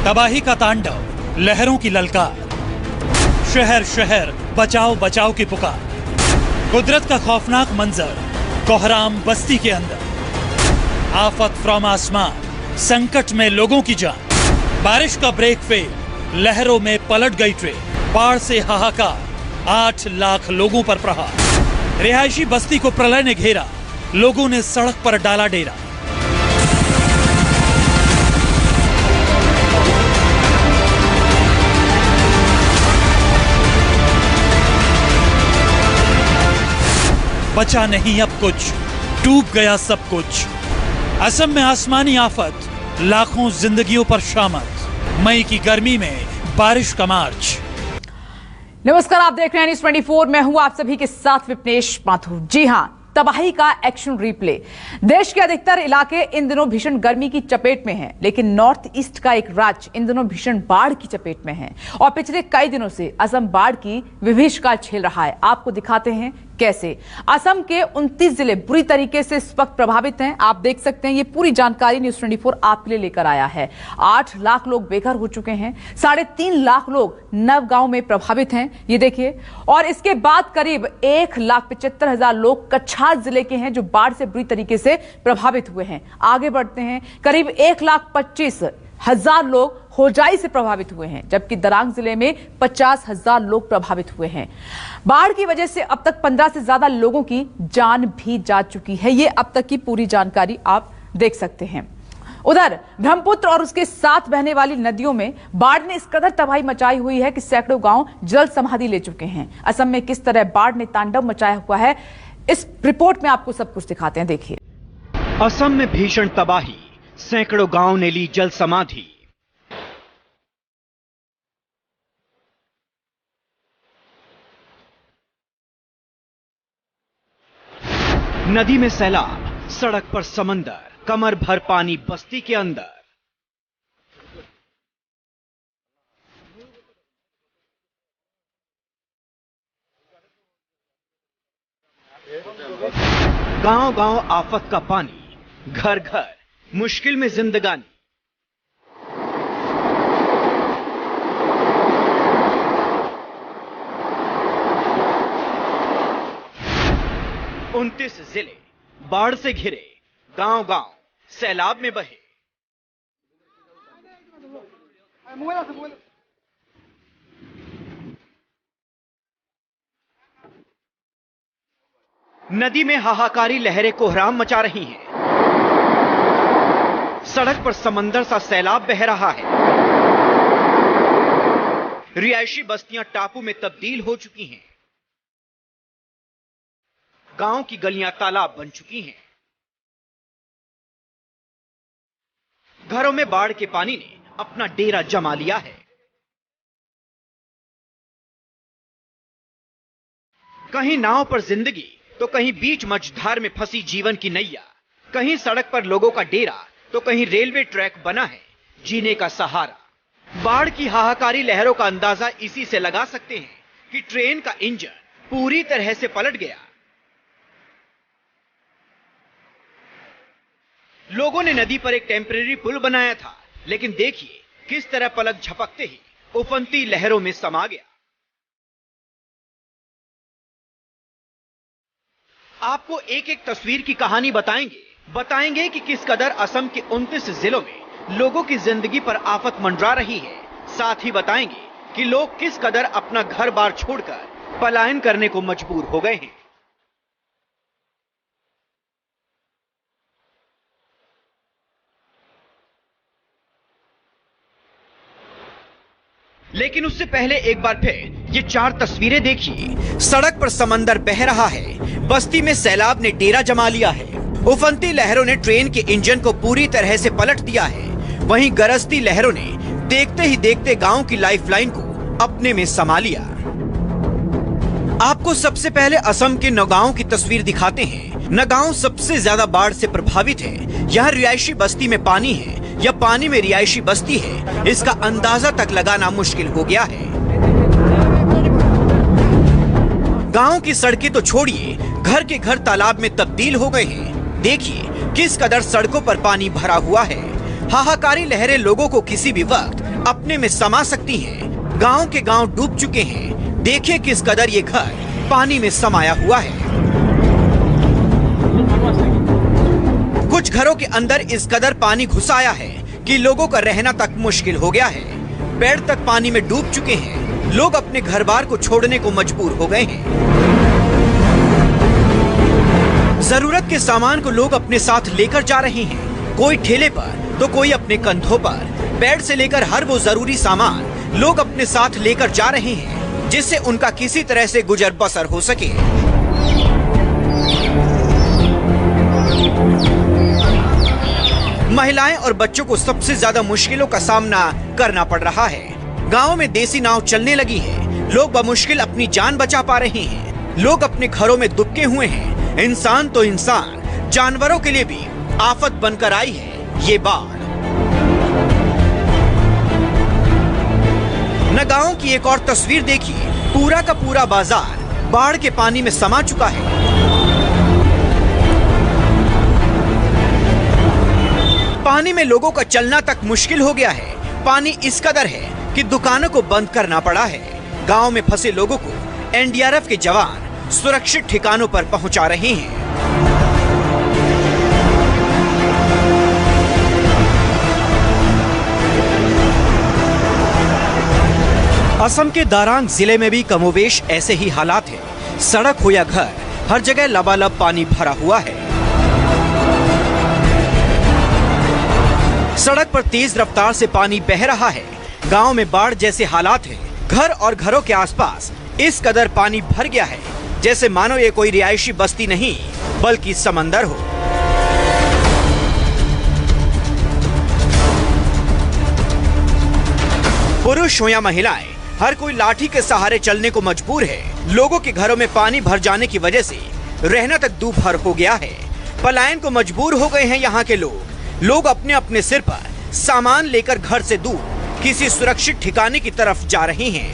तबाही का तांडव, लहरों की ललकार, शहर शहर बचाओ बचाओ की पुकार, कुदरत का खौफनाक मंजर, कोहराम बस्ती के अंदर, आफत फ्रॉम आसमान, संकट में लोगों की जान, बारिश का ब्रेक फेल, लहरों में पलट गई ट्रेन, बाढ़ से हाहाकार, 8 लाख लोगों पर प्रहार, रिहायशी बस्ती को प्रलय ने घेरा, लोगों ने सड़क पर डाला डेरा। बचा नहीं अब कुछ, डूब गया सब कुछ। असम में आसमानी आफत, लाखों जिंदगियों पर शामत, मई की गर्मी में बारिश का मार्च। नमस्कार, आप देख रहे हैं न्यूज़ 24। मैं हूं आप सभी के साथ विपनेश माथुर। जी हां, तबाही का एक्शन रिप्ले। देश के अधिकतर इलाके इन दिनों भीषण गर्मी की चपेट में हैं, लेकिन नॉर्थ ईस्ट का एक राज्य इन दिनों भीषण बाढ़ की चपेट में है और पिछले कई दिनों से असम बाढ़ की विभीषिका झेल रहा है। आपको दिखाते हैं कैसे। असम के 29 जिले बुरी तरीके से इस वक्त प्रभावित हैं। आप देख सकते हैं, ये पूरी जानकारी न्यूज़ 24 आपके लिए लेकर आया है। 8 लाख लोग बेघर हो चुके हैं, 3.5 लाख लोग नव गांव में प्रभावित हैं, ये देखिए। और इसके बाद करीब 1,75,000 लोग कछार जिले के हैं जो बाढ़ से बुरी तरीके से प्रभावित हुए हैं। आगे बढ़ते हैं, करीब 1,25,000 लोग होजाई से प्रभावित हुए हैं, जबकि दरांग जिले में 50,000 लोग प्रभावित हुए हैं। बाढ़ की वजह से अब तक 15 से ज्यादा लोगों की जान भी जा चुकी है। ये अब तक की पूरी जानकारी आप देख सकते हैं। उधर ब्रह्मपुत्र और उसके साथ बहने वाली नदियों में बाढ़ ने इस कदर तबाही मचाई हुई है कि सैकड़ों गांव जल समाधि ले चुके हैं। असम में किस तरह बाढ़ ने तांडव मचाया हुआ है, इस रिपोर्ट में आपको सब कुछ दिखाते हैं, देखिए। असम में भीषण तबाही, सैकड़ों गांव ने ली जल समाधि। नदी में सैलाब, सड़क पर समंदर, कमर भर पानी बस्ती के अंदर। गांव गांव आफत का पानी, घर घर मुश्किल में जिंदगानी। उनतीस जिले बाढ़ से घिरे, गांव गांव सैलाब में बहे। नदी में हाहाकारी लहरें कोहराम मचा रही हैं। सड़क पर समंदर सा सैलाब बह रहा है। रिहायशी बस्तियां टापू में तब्दील हो चुकी हैं। गांव की गलियां तालाब बन चुकी हैं। घरों में बाढ़ के पानी ने अपना डेरा जमा लिया है। कहीं नाव पर जिंदगी तो कहीं बीच मझधार में फंसी जीवन की नैया, कहीं सड़क पर लोगों का डेरा तो कहीं रेलवे ट्रैक बना है जीने का सहारा। बाढ़ की हाहाकारी लहरों का अंदाजा इसी से लगा सकते हैं कि ट्रेन का इंजन पूरी तरह से पलट गया। लोगों ने नदी पर एक टेम्परेरी पुल बनाया था, लेकिन देखिए किस तरह पलक झपकते ही उफनती लहरों में समा गया। आपको एक एक तस्वीर की कहानी बताएंगे कि किस कदर असम के 29 जिलों में लोगों की जिंदगी पर आफत मंडरा रही है। साथ ही बताएंगे कि लोग किस कदर अपना घर बार छोड़कर पलायन करने को मजबूर हो गए हैं। लेकिन उससे पहले एक बार फिर ये 4 तस्वीरें देखिए। सड़क पर समंदर बह रहा है, बस्ती में सैलाब ने डेरा जमा लिया है, उफनती लहरों ने ट्रेन के इंजन को पूरी तरह से पलट दिया है, वहीं गरजती लहरों ने देखते ही देखते गांव की लाइफलाइन को अपने में समा लिया। आपको सबसे पहले असम के नगांव की तस्वीर दिखाते हैं। नगांव सबसे ज्यादा बाढ़ से प्रभावित है। यहाँ रिहायशी बस्ती में पानी है या पानी में रिहायशी बस्ती है, इसका अंदाजा तक लगाना मुश्किल हो गया है। गांव की सड़कें तो छोड़िए, घर के घर तालाब में तब्दील हो गए हैं। देखिए किस कदर सड़कों पर पानी भरा हुआ है। हाहाकारी लहरें लोगों को किसी भी वक्त अपने में समा सकती हैं। गांव के गांव डूब चुके हैं। देखिए किस कदर ये घर पानी में समाया हुआ है। कुछ घरों के अंदर इस कदर पानी घुस आया है कि लोगों का रहना तक मुश्किल हो गया है। पैर तक पानी में डूब चुके हैं। लोग अपने घर बार को छोड़ने को मजबूर हो गए हैं। जरूरत के सामान को लोग अपने साथ लेकर जा रहे हैं, कोई ठेले पर तो कोई अपने कंधों पर। बेड से लेकर हर वो जरूरी सामान लोग अपने साथ लेकर जा रहे हैं, जिससे उनका किसी तरह से गुजर बसर हो सके। महिलाएं और बच्चों को सबसे ज्यादा मुश्किलों का सामना करना पड़ रहा है। गांव में देसी नाव चलने लगी है। लोग बमुश्किल अपनी जान बचा पा रहे हैं। लोग अपने घरों में दुबके हुए हैं। इंसान तो इंसान, जानवरों के लिए भी आफत बनकर आई है ये बाढ़। नगांव की एक और तस्वीर देखिए। पूरा का पूरा बाजार बाढ़ के पानी में समा चुका है। पानी में लोगों का चलना तक मुश्किल हो गया है। पानी इस कदर है कि दुकानों को बंद करना पड़ा है। गांव में फंसे लोगों को एनडीआरएफ के जवान सुरक्षित ठिकानों पर पहुंचा रहे हैं। असम के दारांग जिले में भी कमोवेश ऐसे ही हालात हैं। सड़क हो या घर, हर जगह लबालब पानी भरा हुआ है। सड़क पर तेज रफ्तार से पानी बह रहा है। गांव में बाढ़ जैसे हालात हैं। घर और घरों के आसपास इस कदर पानी भर गया है जैसे मानो ये कोई रिहायशी बस्ती नहीं बल्कि समंदर हो। पुरुष हो या महिलाएं, हर कोई लाठी के सहारे चलने को मजबूर है। लोगों के घरों में पानी भर जाने की वजह से रहना तक दूभर हो गया है। पलायन को मजबूर हो गए हैं यहाँ के लोग। लोग अपने अपने सिर पर सामान लेकर घर से दूर किसी सुरक्षित ठिकाने की तरफ जा रहे हैं।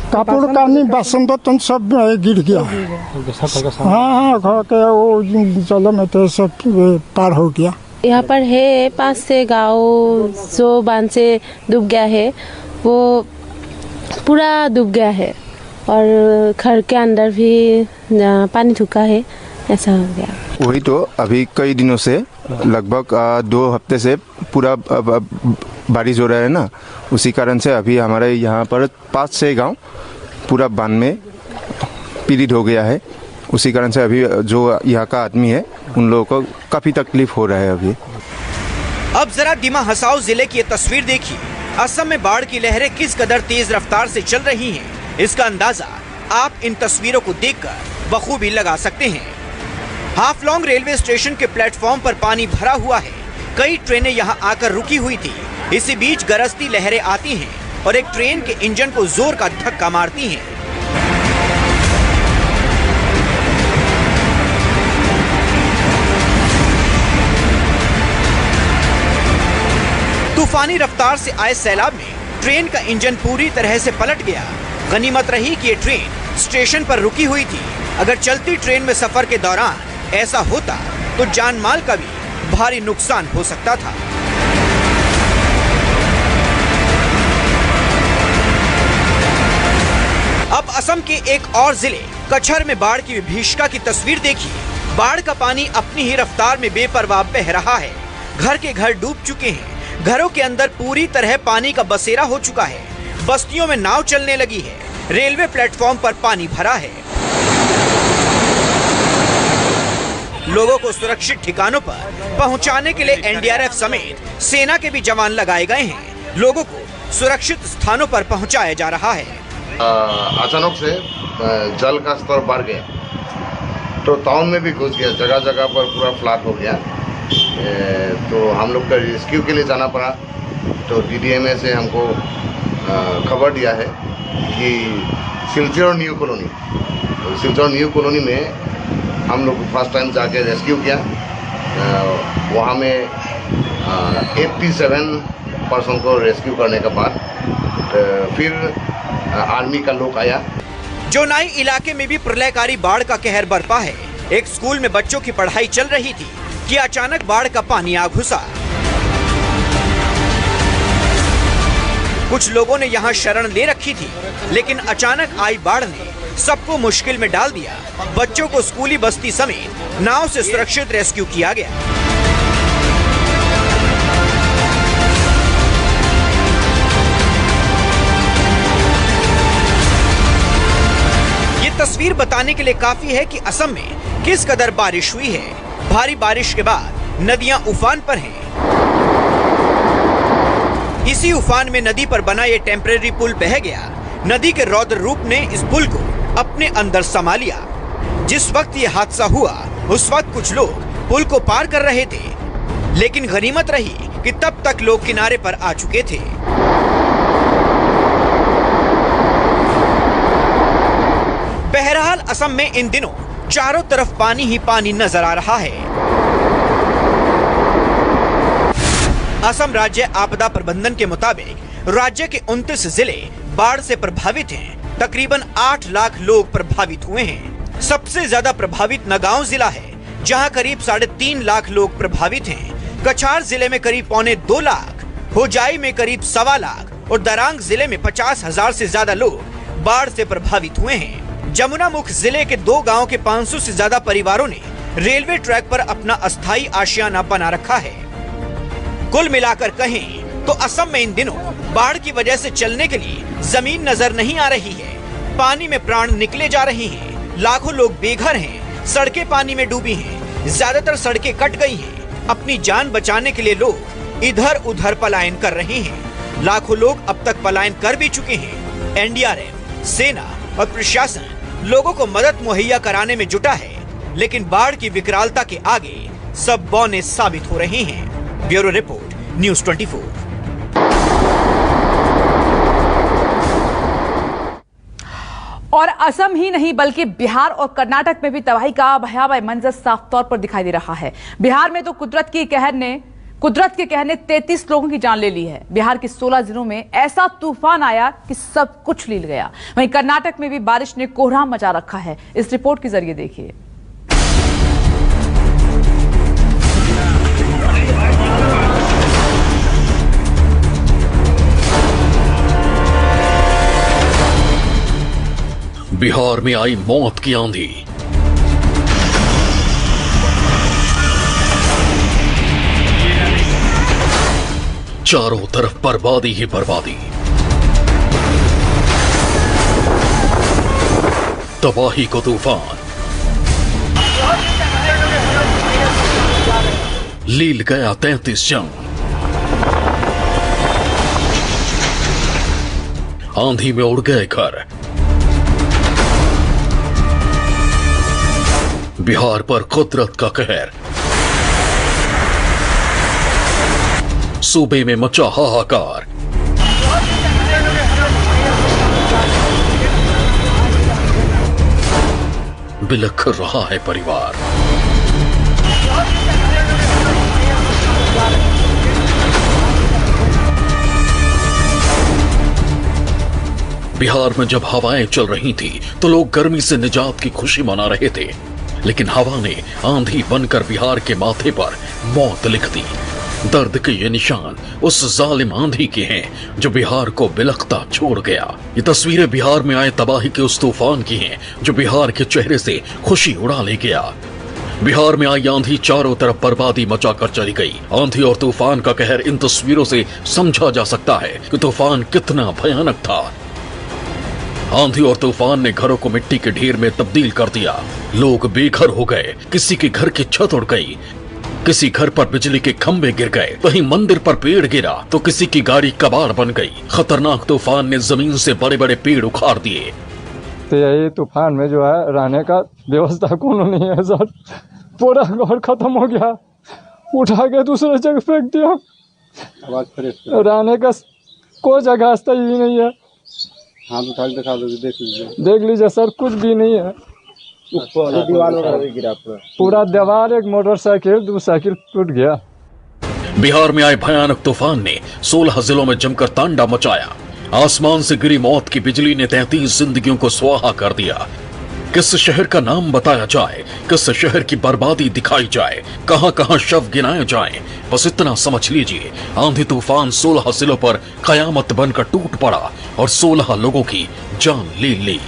कपड़ कानी बासन बर्तन सब गिर गया। हाँ, घर के वो जल में तो सब पार हो गया। यहाँ पर है 5 से गांव जो बांध से डूब गया है, वो पूरा डूब गया है और घर के अंदर भी पानी थुका है, ऐसा हो गया। वही तो अभी कई दिनों से लगभग 2 हफ्ते से पूरा बारिश हो रहा है ना, उसी कारण से अभी हमारे यहाँ पर 5-6 गांव पूरा बांध में पीड़ित हो गया है। उसी कारण से अभी जो यहाँ का आदमी है उन लोगों को काफी तकलीफ हो रहा है अभी। अब जरा दिमा हसाओ जिले की ये तस्वीर देखिए। असम में बाढ़ की लहरें किस कदर तेज रफ्तार से चल रही हैं, इसका अंदाजा आप इन तस्वीरों को देखकर बखूबी लगा सकते हैं। हाफलोंग रेलवे स्टेशन के प्लेटफॉर्म पर पानी भरा हुआ है। कई ट्रेनें यहाँ आकर रुकी हुई थी। इसी बीच गरजती लहरें आती हैं और एक ट्रेन के इंजन को जोर का धक्का मारती हैं। तूफानी रफ्तार से आए सैलाब में ट्रेन का इंजन पूरी तरह से पलट गया। गनीमत रही कि ये ट्रेन स्टेशन पर रुकी हुई थी। अगर चलती ट्रेन में सफर के दौरान ऐसा होता तो जान माल का भी भारी नुकसान हो सकता था। अब असम के एक और जिले कछर में बाढ़ की विभीषिका की तस्वीर देखिए। बाढ़ का पानी अपनी ही रफ्तार में बेपरवाह बह रहा है। घर के घर डूब चुके हैं। घरों के अंदर पूरी तरह पानी का बसेरा हो चुका है। बस्तियों में नाव चलने लगी है। रेलवे प्लेटफॉर्म पर पानी भरा है। लोगों को सुरक्षित ठिकानों पर पहुंचाने के लिए एनडीआरएफ समेत सेना के भी जवान लगाए गए हैं। लोगों को सुरक्षित स्थानों पर पहुंचाया जा रहा है। अचानक से जल का स्तर बढ़ गया तो टाउन में भी घुस गया। जगह जगह पर पूरा फ्लड हो गया। तो हम लोग का रेस्क्यू के लिए जाना पड़ा। तो डीडीएमए से हमको खबर दिया है कि सिलचर न्यू कॉलोनी में हम लोग फर्स्ट टाइम जाके रेस्क्यू किया। वहाँ में 87 पर्सन को रेस्क्यू करने के बाद फिर आर्मी का लोग आया। जोनाई इलाके में भी प्रलयकारी बाढ़ का कहर बरपा है। एक स्कूल में बच्चों की पढ़ाई चल रही थी कि अचानक बाढ़ का पानी आ घुसा। कुछ लोगों ने यहाँ शरण ले रखी थी, लेकिन अचानक आई बाढ़ ने सबको मुश्किल में डाल दिया। बच्चों को स्कूली बस्ती समेत नाव से सुरक्षित रेस्क्यू किया गया। ये तस्वीर बताने के लिए काफी है कि असम में किस कदर बारिश हुई है। भारी बारिश के बाद नदियां उफान पर हैं। इसी उफान में नदी पर बना ये टेम्परेरी पुल बह गया। नदी के रौद्र रूप ने इस पुल को अपने अंदर समा लिया। जिस वक्त ये हादसा हुआ उस वक्त कुछ लोग पुल को पार कर रहे थे, लेकिन गनीमत रही कि तब तक लोग किनारे पर आ चुके थे। बहरहाल असम में इन दिनों चारों तरफ पानी ही पानी नजर आ रहा है। असम राज्य आपदा प्रबंधन के मुताबिक राज्य के 29 जिले बाढ़ से प्रभावित हैं। तकरीबन 8 लाख लोग प्रभावित हुए हैं। सबसे ज्यादा प्रभावित नगांव जिला है, जहां करीब 3.5 लाख लोग प्रभावित हैं। कछार जिले में करीब 1.25 लाख, होजाई में करीब 1.25 लाख और दरांग जिले में 50,000 से ज्यादा लोग बाढ़ से प्रभावित हुए हैं। जमुनामुख जिले के 2 गाँव के 500 से ज्यादा परिवारों ने रेलवे ट्रैक पर अपना अस्थायी आशियाना बना रखा है। कुल मिलाकर कहें तो असम में इन दिनों बाढ़ की वजह से चलने के लिए जमीन नजर नहीं आ रही है। पानी में प्राण निकले जा रहे हैं। लाखों लोग बेघर हैं। सड़कें पानी में डूबी हैं। ज्यादातर सड़कें कट गई हैं। अपनी जान बचाने के लिए लोग इधर उधर पलायन कर रहे हैं। लाखों लोग अब तक पलायन कर भी चुके हैं। एनडीआरएफ, सेना और प्रशासन लोगों को मदद मुहैया कराने में जुटा है, लेकिन बाढ़ की विकरालता के आगे सब बौने साबित हो रहे हैं। Bureau report, news 24। और असम ही नहीं बल्कि बिहार और कर्नाटक में भी तबाही का भयावह मंजर साफ तौर पर दिखाई दे रहा है। बिहार में तो कुदरत के कहर ने 33 लोगों की जान ले ली है। बिहार के 16 जिलों में ऐसा तूफान आया कि सब कुछ लील गया। वहीं कर्नाटक में भी बारिश ने कोहराम मचा रखा है। इस रिपोर्ट के जरिए देखिए। बिहार में आई मौत की आंधी। चारों तरफ बर्बादी ही बर्बादी। तबाही को तूफान लील गया 33 जन। आंधी में उड़ गए घर। बिहार पर कुदरत का कहर। सूबे में मचा हाहाकार। बिलख रहा है परिवार। बिहार में जब हवाएं चल रही थी तो लोग गर्मी से निजात की खुशी मना रहे थे, लेकिन हवा ने आंधी बनकर बिहार के माथे पर मौत लिख दी। दर्द के ये निशान उस जालिम आंधी के हैं जो बिहार को बिलखता छोड़ गया। ये तस्वीरें बिहार में आए तबाही के उस तूफान की हैं जो बिहार के चेहरे से खुशी उड़ा ले गया। बिहार में आई आंधी चारों तरफ बर्बादी मचाकर चली गई। आंधी और तूफान का कहर इन तस्वीरों से समझा जा सकता है कि तूफान कितना भयानक था। आंधी और तूफान ने घरों को मिट्टी के ढेर में तब्दील कर दिया। लोग बेघर हो गए। किसी के घर की छत उड़ गई, किसी घर पर बिजली के खंभे गिर गए, कहीं मंदिर पर पेड़ गिरा तो किसी की गाड़ी कबाड़ बन गई। खतरनाक तूफान ने जमीन से बड़े बड़े पेड़ उखाड़ दिए। तो यही तूफान में जो है रहने का व्यवस्था कौन नहीं है सर। पूरा घर खत्म हो गया, उठा के दूसरे जगह फेंक दिया। रहने का कोई जगह सही नहीं है। हाँ उठा के दिखा दो, देख लीजिए सर, कुछ भी नहीं है। दीवार वगैरह गिरा पूरा दीवार, एक मोटरसाइकिल 2 साइकिल टूट गया। बिहार में आए भयानक तूफान ने 16 जिलों में जमकर तांडव मचाया। आसमान से गिरी मौत की बिजली ने 33 जिंदगियों को स्वाहा कर दिया। किस शहर का नाम बताया जाए, किस शहर की बर्बादी दिखाई जाए, कहां कहां शव गिनाए जाएं, बस इतना समझ लीजिए, आंधी तूफान 16 जिलों पर कयामत बनकर टूट पड़ा और 16 लोगों की जान ले ली।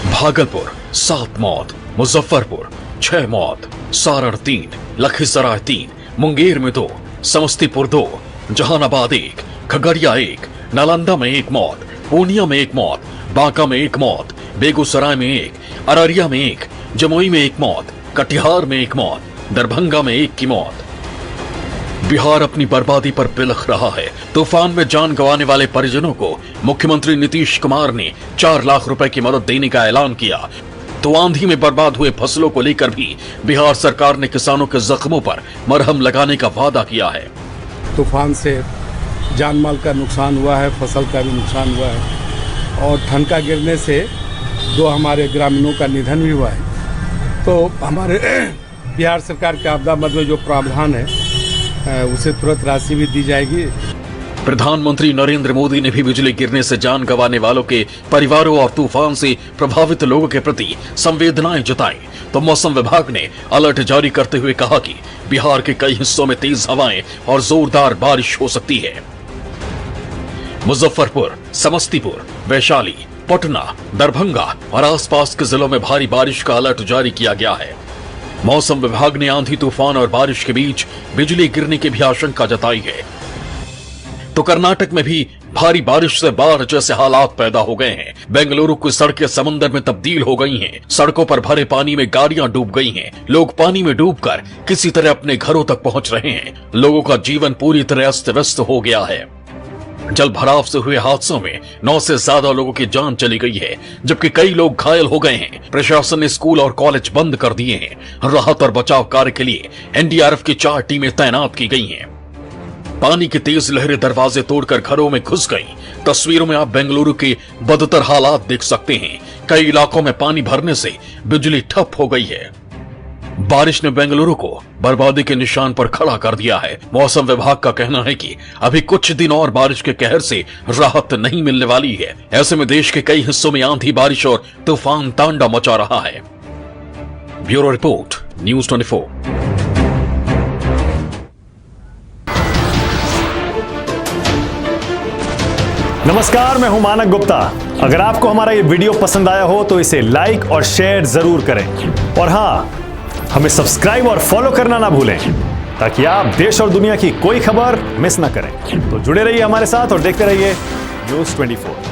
भागलपुर 7 मौत, मुजफ्फरपुर 6 मौत, सारण 3, लखीसराय 3, मुंगेर में 2, समस्तीपुर 2, जहानाबाद 1, खगड़िया 1, नालंदा में 1 मौत, पूर्णिया में 1 मौत, बांका में 1 मौत, बेगूसराय में 1, अररिया में 1, जमुई में 1 मौत, कटिहार में 1 मौत, दरभंगा में 1 की मौत। बिहार अपनी बर्बादी पर बिलख रहा है। तूफान में जान गंवाने वाले परिजनों को मुख्यमंत्री नीतीश कुमार ने 4 लाख रुपए की मदद देने का ऐलान किया, तो आंधी में बर्बाद हुए फसलों को लेकर भी बिहार सरकार ने किसानों के जख्मों पर मरहम लगाने का वादा किया है। तूफान से जान माल का नुकसान हुआ है, फसल का भी नुकसान हुआ है और ठनका गिरने से 2 हमारे ग्रामीणों का निधन भी हुआ है। तो हमारे बिहार सरकार के आपदा मद में जो प्रावधान है उसे तुरंत राशि भी दी जाएगी। प्रधानमंत्री नरेंद्र मोदी ने भी बिजली गिरने से जान गंवाने वालों के परिवारों और तूफान से प्रभावित लोगों के प्रति संवेदनाएं जताई, तो मौसम विभाग ने अलर्ट जारी करते हुए कहा कि बिहार के कई हिस्सों में तेज हवाएं और जोरदार बारिश हो सकती है। मुजफ्फरपुर, समस्तीपुर, वैशाली, पटना, दरभंगा और आसपास के जिलों में भारी बारिश का अलर्ट जारी किया गया है। मौसम विभाग ने आंधी तूफान और बारिश के बीच बिजली गिरने की भी आशंका जताई है। तो कर्नाटक में भी भारी बारिश से बाढ़ जैसे हालात पैदा हो गए हैं। बेंगलुरु की सड़कें समंदर में तब्दील हो गई हैं। सड़कों पर भरे पानी में गाड़ियां डूब गई हैं। लोग पानी में डूबकर किसी तरह अपने घरों तक पहुंच रहे हैं। लोगों का जीवन पूरी तरह अस्त व्यस्त हो गया है। जल भराव से हुए हादसों में 9 से ज्यादा लोगों की जान चली गई है, जबकि कई लोग घायल हो गए हैं। प्रशासन ने स्कूल और कॉलेज बंद कर दिए हैं। राहत और बचाव कार्य के लिए एनडीआरएफ की 4 टीमें तैनात की गई हैं। पानी की तेज लहरें दरवाजे तोड़कर घरों में घुस गईं। तस्वीरों में आप बेंगलुरु के बदतर हालात देख सकते हैं। कई इलाकों में पानी भरने से बिजली ठप हो गई है। बारिश ने बेंगलुरु को बर्बादी के निशान पर खड़ा कर दिया है। मौसम विभाग का कहना है कि अभी कुछ दिन और बारिश के कहर से राहत नहीं मिलने वाली है। ऐसे में देश के कई हिस्सों में आंधी बारिश और तूफान तांडव मचा रहा है। Bureau report, news 24। नमस्कार, मैं हूं मानक गुप्ता। अगर आपको हमारा ये वीडियो पसंद आया हो तो इसे लाइक और शेयर जरूर करें और हाँ, हमें सब्सक्राइब और फॉलो करना ना भूलें ताकि आप देश और दुनिया की कोई खबर मिस ना करें। तो जुड़े रहिए हमारे साथ और देखते रहिए न्यूज़ 24।